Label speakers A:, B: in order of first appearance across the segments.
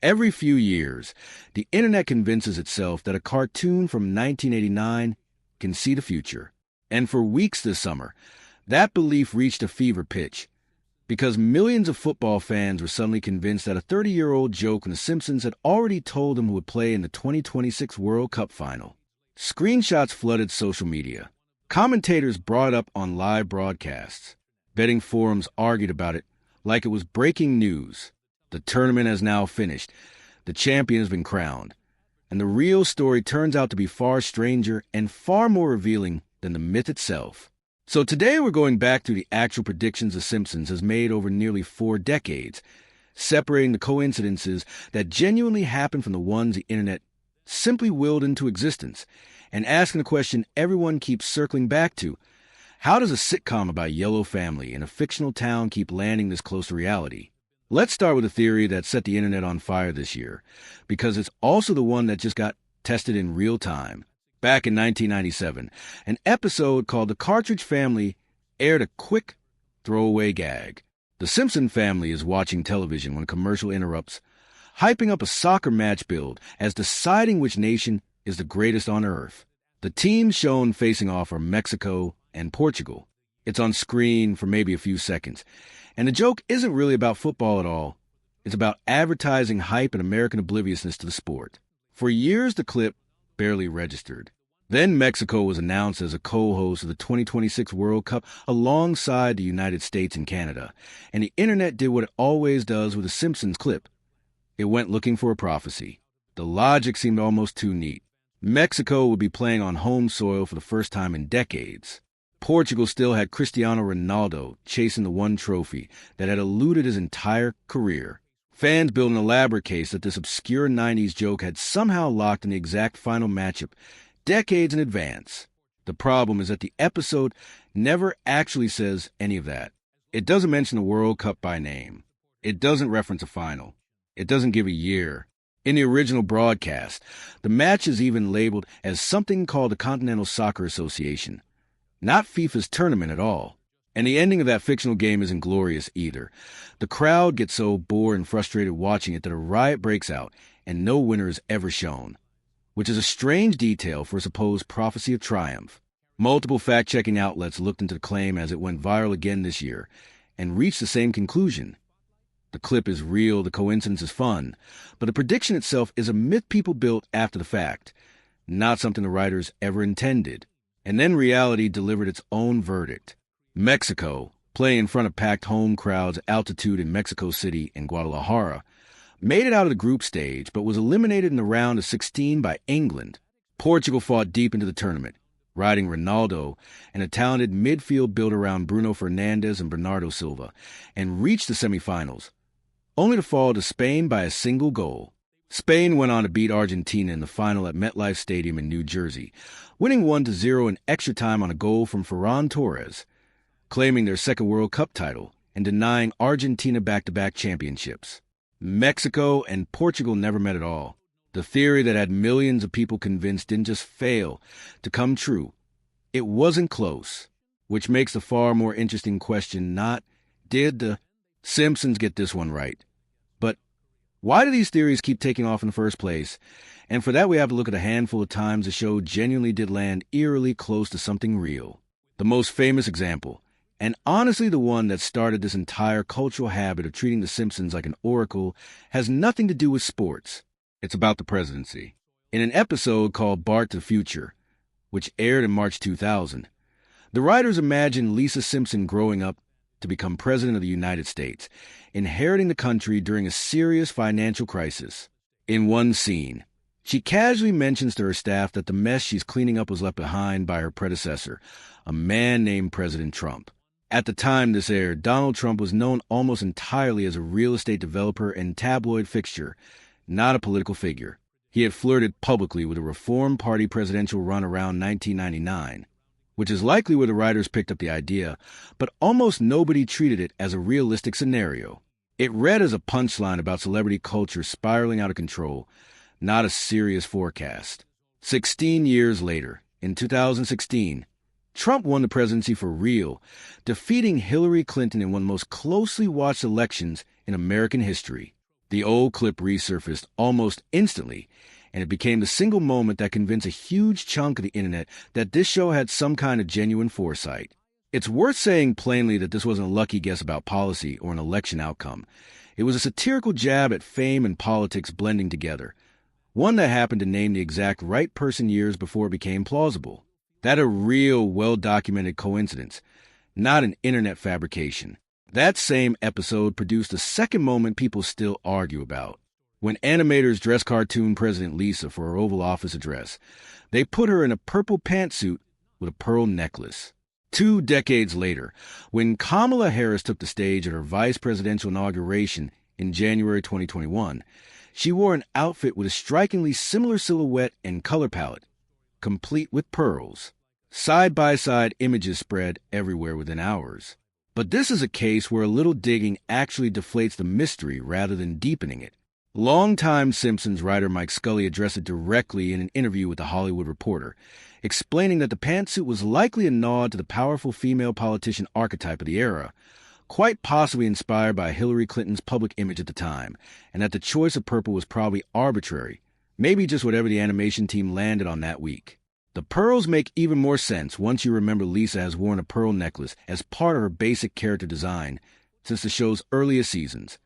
A: Every few years, the internet convinces itself that a cartoon from 1989 can see the future. And for weeks this summer, that belief reached a fever pitch because millions of football fans were suddenly convinced that a 30-year-old joke from The Simpsons had already told them who would play in the 2026 World Cup final. Screenshots flooded social media. Commentators brought it up on live broadcasts. Betting forums argued about it like it was breaking news. The tournament has now finished. The champion has been crowned. And the real story turns out to be far stranger and far more revealing than the myth itself. So today we're going back to the actual predictions The Simpsons has made over nearly 4 decades, separating the coincidences that genuinely happened from the ones the internet simply willed into existence, and asking the question everyone keeps circling back to: how does a sitcom about a yellow family in a fictional town keep landing this close to reality? Let's start with a theory that set the internet on fire this year, because it's also the one that just got tested in real time. Back in 1997, an episode called The Cartridge Family aired a quick throwaway gag. The Simpson family is watching television when a commercial interrupts, hyping up a soccer match build as deciding which nation is the greatest on Earth. The teams shown facing off are Mexico and Portugal. It's on screen for maybe a few seconds. And the joke isn't really about football at all. It's about advertising hype and American obliviousness to the sport. For years, the clip barely registered. Then Mexico was announced as a co-host of the 2026 World Cup alongside the United States and Canada. And the internet did what it always does with a Simpsons clip. It went looking for a prophecy. The logic seemed almost too neat. Mexico would be playing on home soil for the first time in decades. Portugal still had Cristiano Ronaldo chasing the one trophy that had eluded his entire career. Fans built an elaborate case that this obscure 90s joke had somehow locked in the exact final matchup decades in advance. The problem is that the episode never actually says any of that. It doesn't mention the World Cup by name. It doesn't reference a final. It doesn't give a year. In the original broadcast, the match is even labeled as something called the Continental Soccer Association, not FIFA's tournament at all. And the ending of that fictional game isn't glorious either. The crowd gets so bored and frustrated watching it that a riot breaks out, and no winner is ever shown, which is a strange detail for a supposed prophecy of triumph. Multiple fact-checking outlets looked into the claim as it went viral again this year, and reached the same conclusion. The clip is real, the coincidence is fun, but the prediction itself is a myth people built after the fact, not something the writers ever intended. And then reality delivered its own verdict. Mexico, playing in front of packed home crowds at altitude in Mexico City and Guadalajara, made it out of the group stage but was eliminated in the round of 16 by England. Portugal fought deep into the tournament, riding Ronaldo and a talented midfield built around Bruno Fernandes and Bernardo Silva, and reached the semifinals, only to fall to Spain by a single goal. Spain went on to beat Argentina in the final at MetLife Stadium in New Jersey, winning 1-0 in extra time on a goal from Ferran Torres, claiming their second World Cup title and denying Argentina back-to-back championships. Mexico and Portugal never met at all. The theory that had millions of people convinced didn't just fail to come true. It wasn't close, which makes the far more interesting question not, did the Simpsons get this one right, but why do these theories keep taking off in the first place? And for that, we have to look at a handful of times the show genuinely did land eerily close to something real. The most famous example, and honestly the one that started this entire cultural habit of treating The Simpsons like an oracle, has nothing to do with sports. It's about the presidency. In an episode called Bart to the Future, which aired in March 2000, the writers imagined Lisa Simpson growing up to become president of the United States, inheriting the country during a serious financial crisis. In one scene, she casually mentions to her staff that the mess she's cleaning up was left behind by her predecessor, a man named President Trump. At the time this aired, Donald Trump was known almost entirely as a real estate developer and tabloid fixture, not a political figure. He had flirted publicly with a Reform Party presidential run around 1999. Which is likely where the writers picked up the idea, but almost nobody treated it as a realistic scenario. It read as a punchline about celebrity culture spiraling out of control, not a serious forecast. 16 years later, in 2016, Trump won the presidency for real, defeating Hillary Clinton in one of the most closely watched elections in American history. The old clip resurfaced almost instantly, and it became the single moment that convinced a huge chunk of the internet that this show had some kind of genuine foresight. It's worth saying plainly that this wasn't a lucky guess about policy or an election outcome. It was a satirical jab at fame and politics blending together, one that happened to name the exact right person years before it became plausible. That a real, well-documented coincidence, not an internet fabrication. That same episode produced a second moment people still argue about. When animators dressed cartoon President Lisa for her Oval Office address, they put her in a purple pantsuit with a pearl necklace. 2 decades later, when Kamala Harris took the stage at her vice presidential inauguration in January 2021, she wore an outfit with a strikingly similar silhouette and color palette, complete with pearls. Side-by-side images spread everywhere within hours. But this is a case where a little digging actually deflates the mystery rather than deepening it. Longtime Simpsons writer Mike Scully addressed it directly in an interview with The Hollywood Reporter, explaining that the pantsuit was likely a nod to the powerful female politician archetype of the era, quite possibly inspired by Hillary Clinton's public image at the time, and that the choice of purple was probably arbitrary, maybe just whatever the animation team landed on that week. The pearls make even more sense once you remember Lisa has worn a pearl necklace as part of her basic character design since the show's earliest seasons.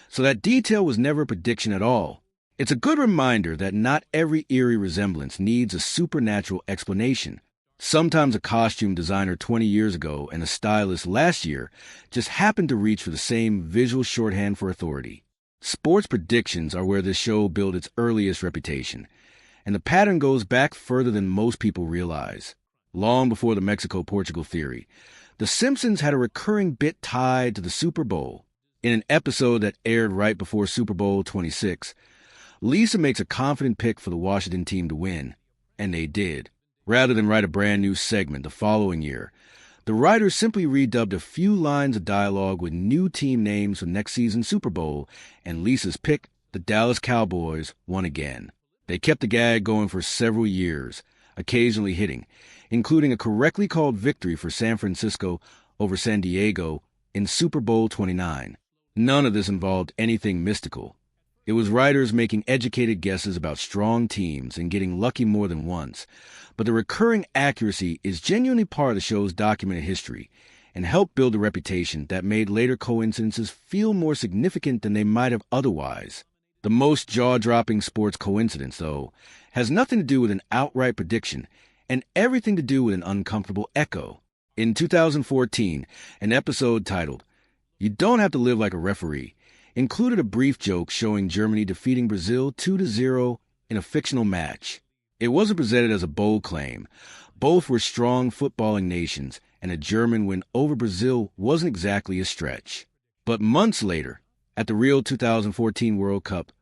A: So that detail was never a prediction at all. It's a good reminder that not every eerie resemblance needs a supernatural explanation. Sometimes a costume designer 20 years ago and a stylist last year just happened to reach for the same visual shorthand for authority. Sports predictions are where this show built its earliest reputation, and the pattern goes back further than most people realize. Long before the Mexico-Portugal theory, The Simpsons had a recurring bit tied to the Super Bowl. In an episode that aired right before Super Bowl 26, Lisa makes a confident pick for the Washington team to win, and they did. Rather than write a brand new segment the following year, the writers simply redubbed a few lines of dialogue with new team names for next season's Super Bowl, and Lisa's pick, the Dallas Cowboys, won again. They kept the gag going for several years, occasionally hitting, including a correctly called victory for San Francisco over San Diego in Super Bowl 29. None of this involved anything mystical. It was writers making educated guesses about strong teams and getting lucky more than once. But the recurring accuracy is genuinely part of the show's documented history and helped build a reputation that made later coincidences feel more significant than they might have otherwise. The most jaw-dropping sports coincidence, though, has nothing to do with an outright prediction and everything to do with an uncomfortable echo. In 2014, an episode titled "You Don't Have to Live Like a Referee" included a brief joke showing Germany defeating Brazil 2-0 in a fictional match. It wasn't presented as a bold claim. Both were strong footballing nations, and a German win over Brazil wasn't exactly a stretch. But months later, at the real 2014 World Cup,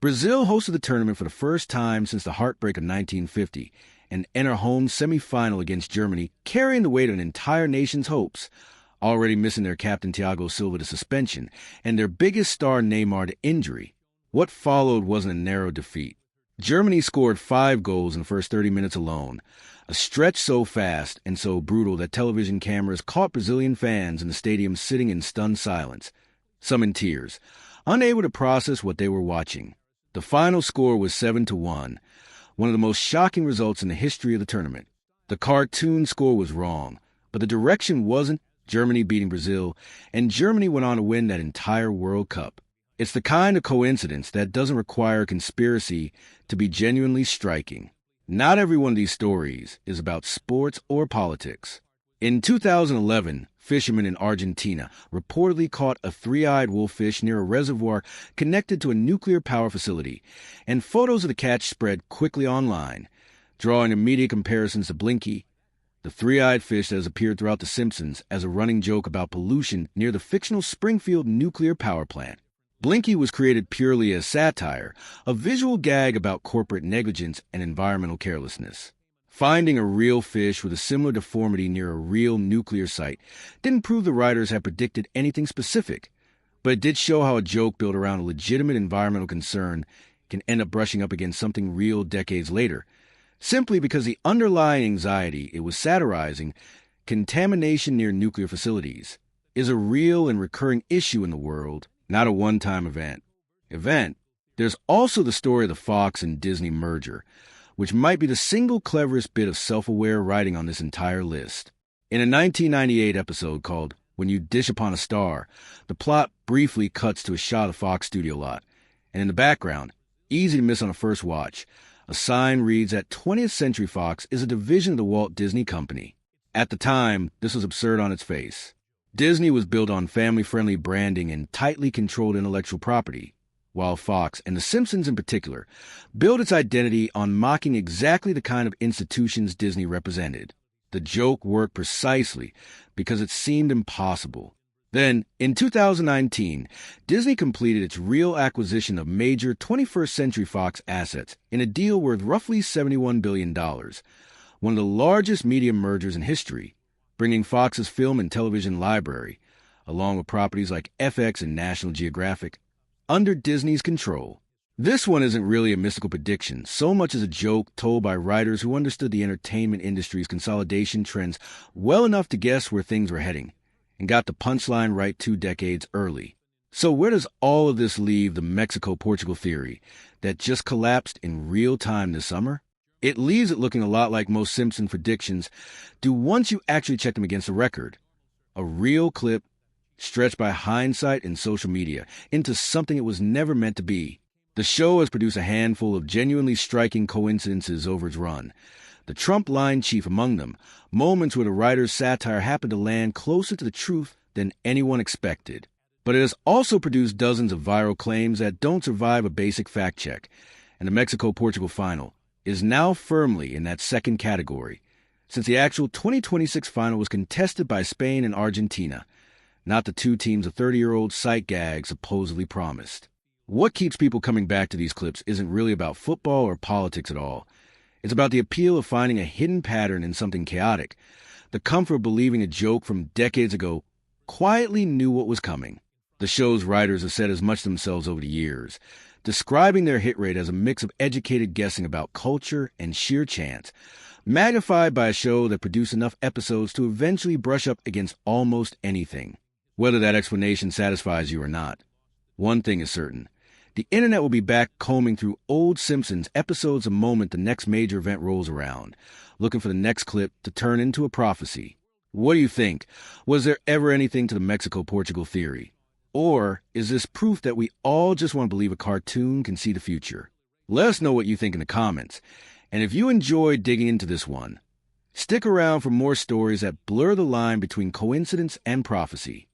A: Brazil hosted the tournament for the first time since the heartbreak of 1950 and entered home semi-final against Germany, carrying the weight of an entire nation's hopes, already missing their captain Thiago Silva to suspension and their biggest star Neymar to injury. What followed wasn't a narrow defeat. Germany scored 5 goals in the first 30 minutes alone, a stretch so fast and so brutal that television cameras caught Brazilian fans in the stadium sitting in stunned silence, some in tears, unable to process what they were watching. The final score was 7-1, one of the most shocking results in the history of the tournament. The cartoon score was wrong, but the direction wasn't. Germany beating Brazil, and Germany went on to win that entire World Cup. It's the kind of coincidence that doesn't require a conspiracy to be genuinely striking. Not every one of these stories is about sports or politics. In 2011, fishermen in Argentina reportedly caught a 3-eyed wolffish near a reservoir connected to a nuclear power facility, and photos of the catch spread quickly online, drawing immediate comparisons to Blinky, the 3-eyed fish that has appeared throughout The Simpsons as a running joke about pollution near the fictional Springfield nuclear power plant. Blinky was created purely as satire, a visual gag about corporate negligence and environmental carelessness. Finding a real fish with a similar deformity near a real nuclear site didn't prove the writers had predicted anything specific, but it did show how a joke built around a legitimate environmental concern can end up brushing up against something real decades later, simply because the underlying anxiety it was satirizing, contamination near nuclear facilities, is a real and recurring issue in the world, not a one-time event. event. There's also the story of the Fox and Disney merger, which might be the single cleverest bit of self-aware writing on this entire list. In a 1998 episode called When You Dish Upon a Star, the plot briefly cuts to a shot of the Fox studio lot, and in the background, easy to miss on a first watch, a sign reads that 20th Century Fox is a division of the Walt Disney Company. At the time, this was absurd on its face. Disney was built on family-friendly branding and tightly controlled intellectual property, while Fox, and The Simpsons in particular, built its identity on mocking exactly the kind of institutions Disney represented. The joke worked precisely because it seemed impossible. Then, in 2019, Disney completed its real acquisition of major 21st Century Fox assets in a deal worth roughly $71 billion, one of the largest media mergers in history, bringing Fox's film and television library, along with properties like FX and National Geographic, under Disney's control. This one isn't really a mystical prediction, so much as a joke told by writers who understood the entertainment industry's consolidation trends well enough to guess where things were heading, and got the punchline right 2 decades early. So where does all of this leave the Mexico-Portugal theory that just collapsed in real time this summer? It leaves it looking a lot like most Simpson predictions do once you actually check them against the record. A real clip stretched by hindsight and social media into something it was never meant to be. The show has produced a handful of genuinely striking coincidences over its run, the Trump line chief among them, moments where the writer's satire happened to land closer to the truth than anyone expected. But it has also produced dozens of viral claims that don't survive a basic fact check, and the Mexico-Portugal final is now firmly in that second category, since the actual 2026 final was contested by Spain and Argentina, not the 2 teams a 30-year-old sight gag supposedly promised. What keeps people coming back to these clips isn't really about football or politics at all. It's about the appeal of finding a hidden pattern in something chaotic, the comfort of believing a joke from decades ago quietly knew what was coming. The show's writers have said as much themselves over the years, describing their hit rate as a mix of educated guessing about culture and sheer chance, magnified by a show that produced enough episodes to eventually brush up against almost anything. Whether that explanation satisfies you or not, one thing is certain. The internet will be back combing through old Simpsons episodes the moment the next major event rolls around, looking for the next clip to turn into a prophecy. What do you think? Was there ever anything to the Mexico-Portugal theory? Or is this proof that we all just want to believe a cartoon can see the future? Let us know what you think in the comments. And if you enjoyed digging into this one, stick around for more stories that blur the line between coincidence and prophecy.